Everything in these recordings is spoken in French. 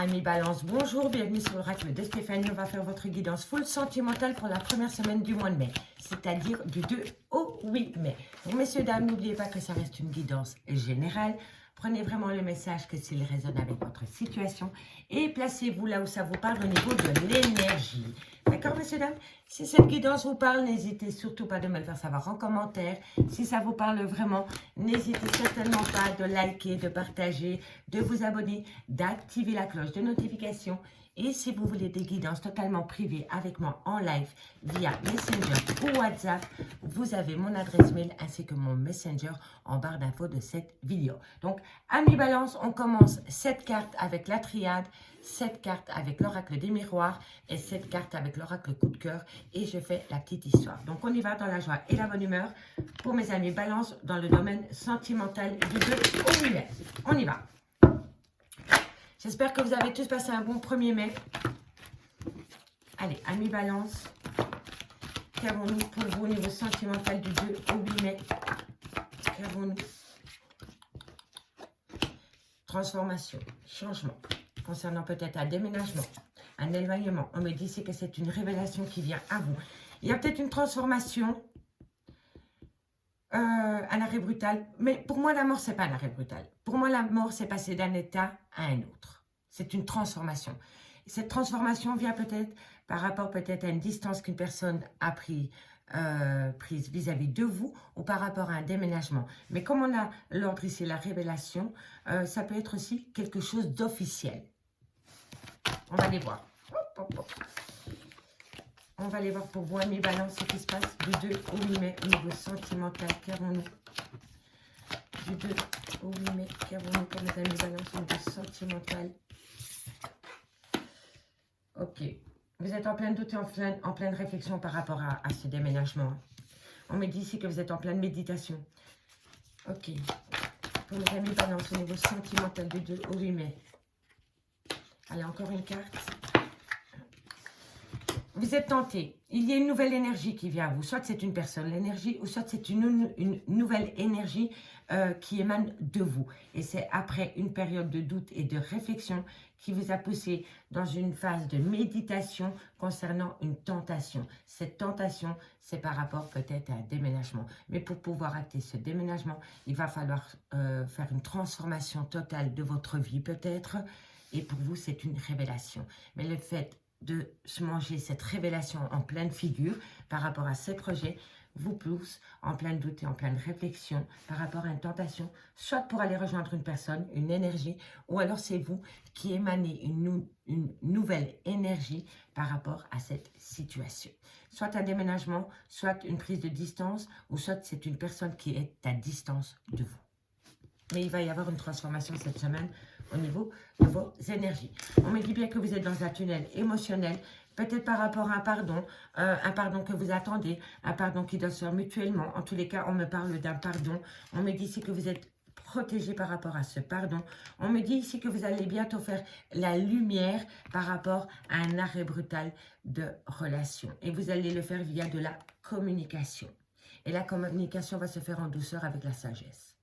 Amis Balance, bonjour, bienvenue sur l'oracle de Stéphanie. On va faire votre guidance full sentimentale pour la première semaine du mois de mai, c'est-à-dire du 2 au 8 mai. Donc messieurs, dames, n'oubliez pas que ça reste une guidance générale. Prenez vraiment le message que s'il résonne avec votre situation et placez-vous là où ça vous parle au niveau de l'énergie. D'accord, messieurs, dames? Si cette guidance vous parle, n'hésitez surtout pas de me le faire savoir en commentaire. Si ça vous parle vraiment, n'hésitez certainement pas de liker, de partager, de vous abonner, d'activer la cloche de notification. Et si vous voulez des guidances totalement privées avec moi en live via Messenger ou WhatsApp, vous avez mon adresse mail ainsi que mon Messenger en barre d'infos de cette vidéo. Donc, amis Balance, on commence cette carte avec la triade, cette carte avec l'oracle des miroirs et cette carte avec l'oracle coup de cœur. Et je fais la petite histoire. Donc, on y va dans la joie et la bonne humeur pour mes amis Balance dans le domaine sentimental du 2 au 8 mai. On y va. J'espère que vous avez tous passé un bon 1er mai. Allez, amis Balance, qu'avons-nous pour vous au niveau sentimental du 2 au 8 mai? Qu'avons-nous? Transformation, changement, concernant peut-être un déménagement, un éloignement. On me dit ici que c'est une révélation qui vient à vous. Il y a peut-être une transformation, un arrêt brutal. Mais pour moi, la mort, ce n'est pas un arrêt brutal. Pour moi, la mort, c'est passer d'un état à un autre. C'est une transformation. Cette transformation vient peut-être par rapport peut-être à une distance qu'une personne a prise vis-à-vis de vous ou par rapport à un déménagement. Mais comme on a l'ordre ici, la révélation, ça peut être aussi quelque chose d'officiel. On va les voir. On va les voir pour vous, amis Balance, ce qui se passe du 2 au 8 mai au niveau sentimental. Qu'avons-nous? Du 2 au 8 mai, qu'avons-nous pour mes amis Balance au niveau sentimental? Ok. Vous êtes en plein doute et en pleine réflexion par rapport à ce déménagement. On me dit ici que vous êtes en pleine méditation. Ok. Pour mes amis Balance au niveau sentimental du 2 au 8 mai. Allez, encore une carte. Vous êtes tenté. Il y a une nouvelle énergie qui vient à vous. Soit c'est une personne, l'énergie, ou soit c'est une nouvelle énergie qui émane de vous. Et c'est après une période de doute et de réflexion qui vous a poussé dans une phase de méditation concernant une tentation. Cette tentation, c'est par rapport peut-être à un déménagement. Mais pour pouvoir acter ce déménagement, il va falloir faire une transformation totale de votre vie peut-être. Et pour vous, c'est une révélation. Mais le fait de se manger cette révélation en pleine figure par rapport à ces projets vous pousse en plein doute et en pleine réflexion par rapport à une tentation, soit pour aller rejoindre une personne, une énergie, ou alors c'est vous qui émanez une nouvelle énergie par rapport à cette situation. Soit un déménagement, soit une prise de distance, ou soit c'est une personne qui est à distance de vous. Mais il va y avoir une transformation cette semaine au niveau de vos énergies. On me dit bien que vous êtes dans un tunnel émotionnel, peut-être par rapport à un pardon que vous attendez, un pardon qui doit se faire mutuellement. En tous les cas, on me parle d'un pardon. On me dit ici que vous êtes protégé par rapport à ce pardon. On me dit ici que vous allez bientôt faire la lumière par rapport à un arrêt brutal de relation. Et vous allez le faire via de la communication. Et la communication va se faire en douceur avec la sagesse.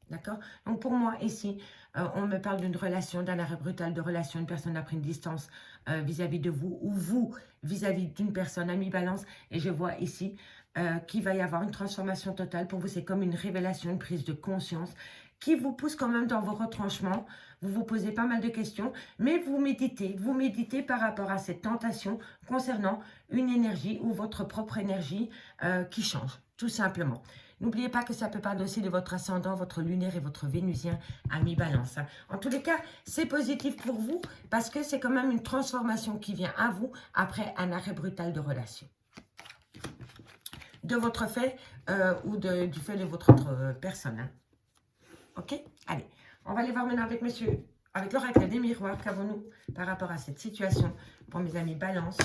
D'accord? Donc pour moi, ici, on me parle d'une relation, d'un arrêt brutal de relation. Une personne a pris une distance vis-à-vis de vous ou vous vis-à-vis d'une personne, amis Balance. Et je vois ici qu'il va y avoir une transformation totale. Pour vous, c'est comme une révélation, une prise de conscience qui vous pousse quand même dans vos retranchements. Vous vous posez pas mal de questions, mais vous méditez par rapport à cette tentation concernant une énergie ou votre propre énergie qui change, tout simplement. N'oubliez pas que ça peut parler aussi de votre ascendant, votre lunaire et votre vénusien, amis Balance. En tous les cas, c'est positif pour vous parce que c'est quand même une transformation qui vient à vous après un arrêt brutal de relation. De votre fait ou du fait de votre autre personne. Hein. Ok? Allez, on va aller voir maintenant avec monsieur, avec l'oracle des miroirs. Qu'avons-nous par rapport à cette situation pour mes amis Balance?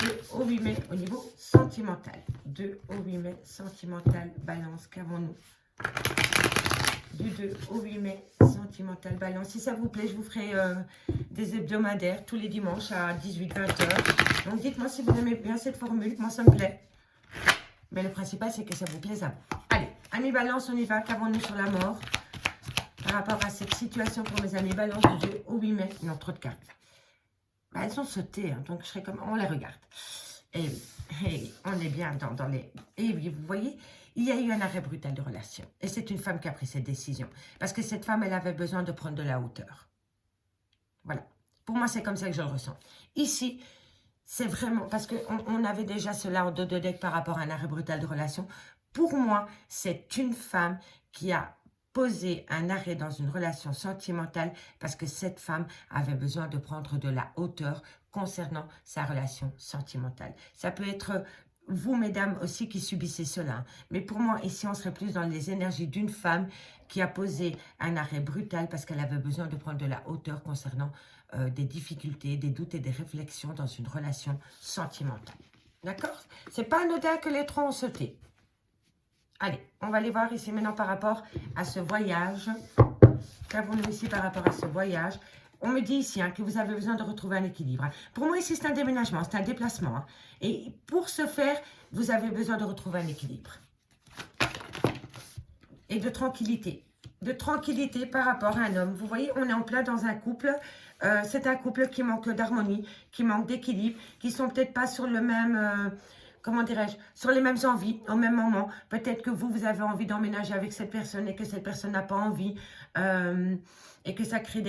2 au 8 mai au niveau sentimental. 2 au 8 mai sentimental, Balance, qu'avons-nous? Du 2 au 8 mai sentimental, Balance. Si ça vous plaît, je vous ferai des hebdomadaires tous les dimanches à 18-20 h. Donc dites-moi si vous aimez bien cette formule, moi ça me plaît. Mais le principal, c'est que ça vous plaise à vous. Allez, amis Balance, on y va. Qu'avons-nous sur la mort? par rapport à cette situation pour mes amis balance du 2 au 8 mai. Non, trop de cartes. Bah, elles ont sauté, hein, donc je serais comme... On les regarde. Et oui, on est bien dans les... Et oui, vous voyez, il y a eu un arrêt brutal de relation. Et c'est une femme qui a pris cette décision. Parce que cette femme, elle avait besoin de prendre de la hauteur. Voilà. Pour moi, c'est comme ça que je le ressens. Ici, c'est vraiment... Parce qu'on avait déjà cela en dos de deck par rapport à un arrêt brutal de relation. Pour moi, c'est une femme qui a poser un arrêt dans une relation sentimentale parce que cette femme avait besoin de prendre de la hauteur concernant sa relation sentimentale. Ça peut être vous, mesdames, aussi qui subissez cela. Mais pour moi, ici, on serait plus dans les énergies d'une femme qui a posé un arrêt brutal parce qu'elle avait besoin de prendre de la hauteur concernant des difficultés, des doutes et des réflexions dans une relation sentimentale. D'accord? C'est pas anodin que les trois ont sauté. Allez, on va aller voir ici maintenant par rapport à ce voyage. Qu'avons-nous ici par rapport à ce voyage? On me dit ici que vous avez besoin de retrouver un équilibre. Pour moi, ici, c'est un déménagement, c'est un déplacement. Et pour ce faire, vous avez besoin de retrouver un équilibre. Et de tranquillité. De tranquillité par rapport à un homme. Vous voyez, on est en plein dans un couple. C'est un couple qui manque d'harmonie, qui manque d'équilibre, qui sont peut-être pas sur le même... comment dirais-je, sur les mêmes envies au même moment. Peut-être que vous avez envie d'emménager avec cette personne et que cette personne n'a pas envie et que ça crée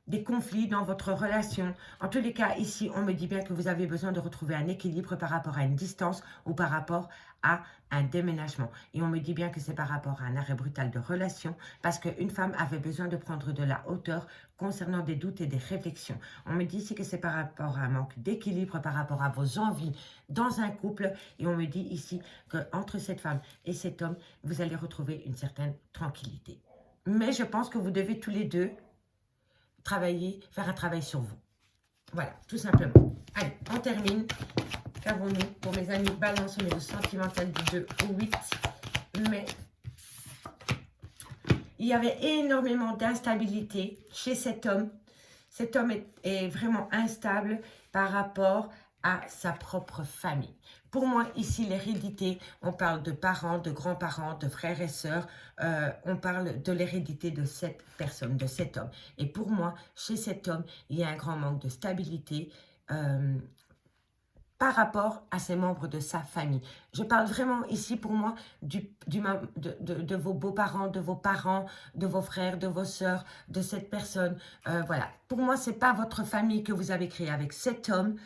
des conflits dans votre relation. En tous les cas, ici, on me dit bien que vous avez besoin de retrouver un équilibre par rapport à une distance ou par rapport à un déménagement. Et on me dit bien que c'est par rapport à un arrêt brutal de relation parce qu'une femme avait besoin de prendre de la hauteur concernant des doutes et des réflexions. On me dit ici que c'est par rapport à un manque d'équilibre, par rapport à vos envies dans un couple. Et on me dit ici qu'entre cette femme et cet homme, vous allez retrouver une certaine tranquillité. Mais je pense que vous devez tous les deux travailler, faire un travail sur vous. Voilà, tout simplement. Allez, on termine. Qu'avons-nous pour mes amis balance au niveau sentimental du 2 au 8 mai? Il y avait énormément d'instabilité chez cet homme. Cet homme est vraiment instable par rapport à sa propre famille. Pour moi, ici, l'hérédité, on parle de parents, de grands-parents, de frères et sœurs. On parle de l'hérédité de cette personne, de cet homme. Et pour moi, chez cet homme, il y a un grand manque de stabilité par rapport à ses membres de sa famille. Je parle vraiment ici pour moi de vos beaux-parents, de vos parents, de vos frères, de vos sœurs, de cette personne. Voilà. Pour moi, ce n'est pas votre famille que vous avez créée avec cet homme.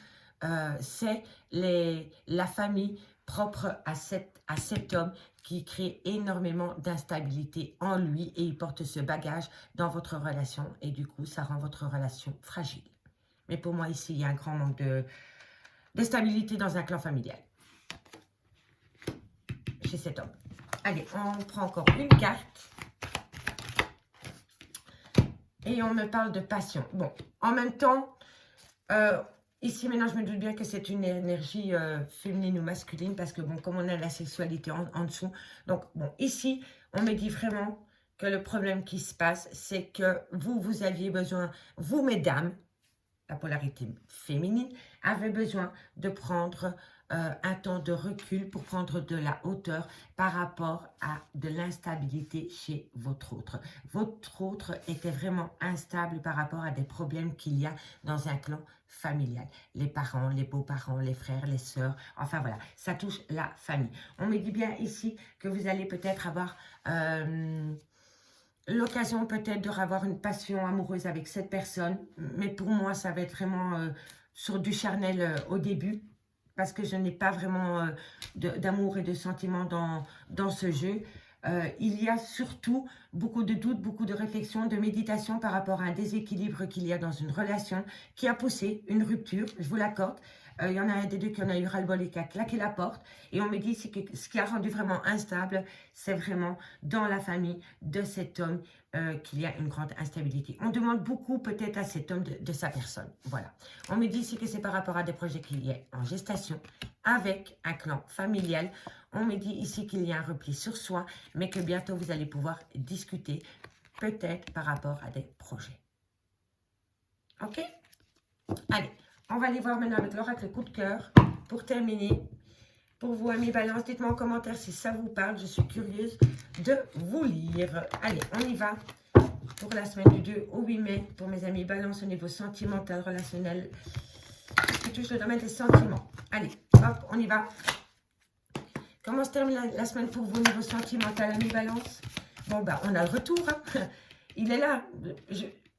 C'est la famille propre à cet homme qui crée énormément d'instabilité en lui et il porte ce bagage dans votre relation et du coup, ça rend votre relation fragile. Mais pour moi, ici, il y a un grand manque de stabilité dans un clan familial chez cet homme. Allez, on prend encore une carte. Et on me parle de passion. Bon, en même temps, ici maintenant je me doute bien que c'est une énergie féminine ou masculine parce que bon, comme on a la sexualité en dessous. Donc bon, ici, on me dit vraiment que le problème qui se passe, c'est que vous aviez besoin, vous mesdames, la polarité féminine, avait besoin de prendre un temps de recul pour prendre de la hauteur par rapport à de l'instabilité chez votre autre. Votre autre était vraiment instable par rapport à des problèmes qu'il y a dans un clan familial. Les parents, les beaux-parents, les frères, les sœurs, enfin voilà, ça touche la famille. On me dit bien ici que vous allez peut-être avoir... l'occasion peut-être de avoir une passion amoureuse avec cette personne. Mais pour moi, ça va être vraiment sur du charnel au début. Parce que je n'ai pas vraiment d'amour et de sentiments dans ce jeu. Il y a surtout beaucoup de doutes, beaucoup de réflexions, de méditation par rapport à un déséquilibre qu'il y a dans une relation qui a poussé une rupture, je vous l'accorde. Il y en a un des deux qui en a eu ras-le-bol et qui a claqué la porte. Et on me dit que ce qui a rendu vraiment instable, c'est vraiment dans la famille de cet homme qu'il y a une grande instabilité. On demande beaucoup peut-être à cet homme de sa personne. Voilà. On me dit ici que c'est par rapport à des projets qu'il y a en gestation avec un clan familial. On me dit ici qu'il y a un repli sur soi, mais que bientôt vous allez pouvoir discuter peut-être par rapport à des projets. Ok? Allez. On va aller voir maintenant avec l'oracle coup de cœur pour terminer pour vous, amis Balance. Dites-moi en commentaire si ça vous parle. Je suis curieuse de vous lire. Allez, on y va pour la semaine du 2 au 8 mai. Pour mes amis Balance au niveau sentimental, relationnel, qui touche le domaine des sentiments. Allez, hop, on y va. Comment se termine la semaine pour vous au niveau sentimental, amis Balance? Bon, ben, on a le retour. Hein. Il est là.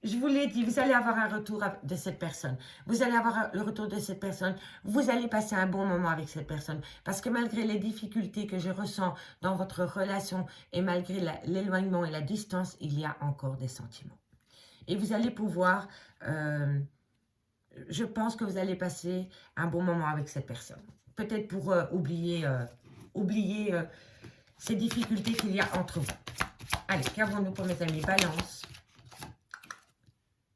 Je vous l'ai dit, vous allez avoir un retour de cette personne. Vous allez avoir le retour de cette personne. Vous allez passer un bon moment avec cette personne. Parce que malgré les difficultés que je ressens dans votre relation et malgré l'éloignement et la distance, il y a encore des sentiments. Et vous allez pouvoir, je pense que vous allez passer un bon moment avec cette personne. Peut-être pour oublier ces difficultés qu'il y a entre vous. Allez, qu'avons-nous pour mes amis Balance?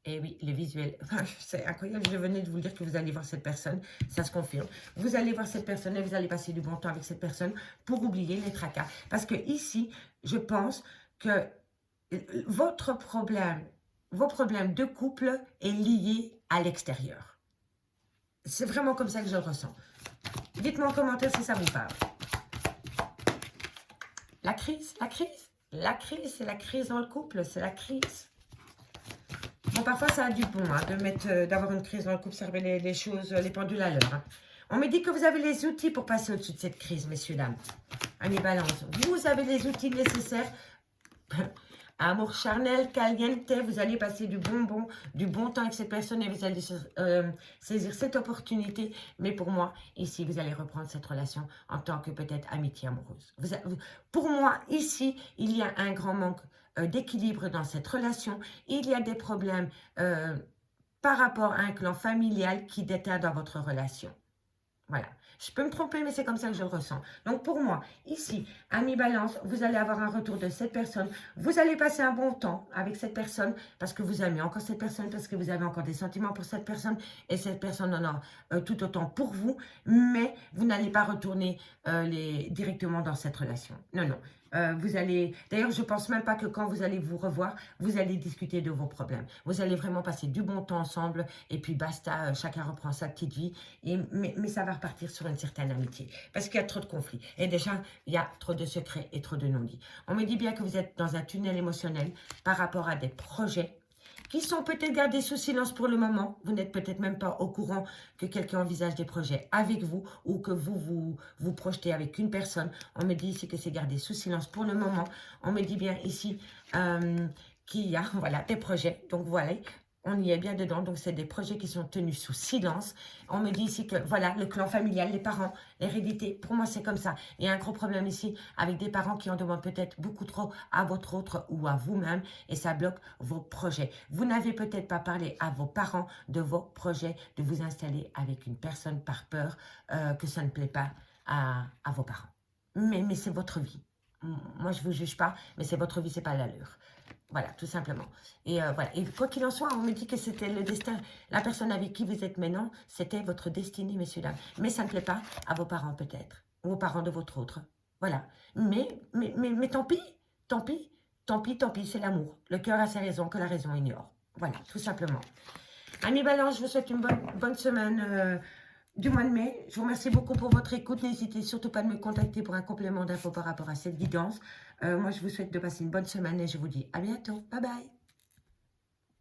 Et oui, les visuels, c'est incroyable, je venais de vous dire que vous allez voir cette personne, ça se confirme. Vous allez voir cette personne et vous allez passer du bon temps avec cette personne pour oublier les tracas. Parce que ici, je pense que vos problèmes de couple est lié à l'extérieur. C'est vraiment comme ça que je le ressens. Dites-moi en commentaire si ça vous parle. La crise, c'est la crise dans le couple, c'est la crise. Bon, parfois, ça a du bon hein, d'avoir une crise dans le couple, ça remet les choses, les pendules à l'heure. Hein. On me dit que vous avez les outils pour passer au-dessus de cette crise, messieurs, dames. Amis Balance, vous avez les outils nécessaires. Amour charnel, caliente, vous allez passer du bon temps avec cette personne et vous allez saisir cette opportunité. Mais pour moi, ici, vous allez reprendre cette relation en tant que peut-être amitié amoureuse. Pour moi, ici, il y a un grand manque d'équilibre dans cette relation. Il y a des problèmes par rapport à un clan familial qui déteint dans votre relation. Voilà. Je peux me tromper, mais c'est comme ça que je le ressens. Donc, pour moi, ici, amis Balance, vous allez avoir un retour de cette personne. Vous allez passer un bon temps avec cette personne parce que vous aimez encore cette personne, parce que vous avez encore des sentiments pour cette personne et cette personne en a tout autant pour vous, mais vous n'allez pas retourner directement dans cette relation. Non, non. Vous allez... D'ailleurs, je ne pense même pas que quand vous allez vous revoir, vous allez discuter de vos problèmes. Vous allez vraiment passer du bon temps ensemble et puis basta, chacun reprend sa petite vie. Mais ça va repartir sur une certaine amitié parce qu'il y a trop de conflits. Et déjà, il y a trop de secrets et trop de non-dits. On me dit bien que vous êtes dans un tunnel émotionnel par rapport à des projets qui sont peut-être gardés sous silence pour le moment. Vous n'êtes peut-être même pas au courant que quelqu'un envisage des projets avec vous ou que vous projetez avec une personne. On me dit ici que c'est gardé sous silence pour le moment. On me dit bien ici qu'il y a voilà, des projets. Donc voilà, on y est bien dedans. Donc c'est des projets qui sont tenus sous silence. On me dit ici que voilà, le clan familial, les parents, l'hérédité, pour moi c'est comme ça. Il y a un gros problème ici avec des parents qui en demandent peut-être beaucoup trop à votre autre ou à vous-même et ça bloque vos projets. Vous n'avez peut-être pas parlé à vos parents de vos projets, de vous installer avec une personne par peur que ça ne plaît pas à vos parents. Mais c'est votre vie. Moi je ne vous juge pas, mais c'est votre vie, c'est pas la leur. Voilà, tout simplement. Et voilà. Et quoi qu'il en soit, on me dit que c'était le destin. La personne avec qui vous êtes maintenant, c'était votre destinée, messieurs, dames. Mais ça ne plaît pas à vos parents, peut-être. Ou aux parents de votre autre. Voilà. Mais tant pis. Tant pis. Tant pis, tant pis. C'est l'amour. Le cœur a ses raisons que la raison ignore. Voilà, tout simplement. Amis Balance, je vous souhaite une bonne semaine du mois de mai. Je vous remercie beaucoup pour votre écoute. N'hésitez surtout pas de me contacter pour un complément d'infos par rapport à cette guidance. Moi, je vous souhaite de passer une bonne semaine et je vous dis à bientôt. Bye bye.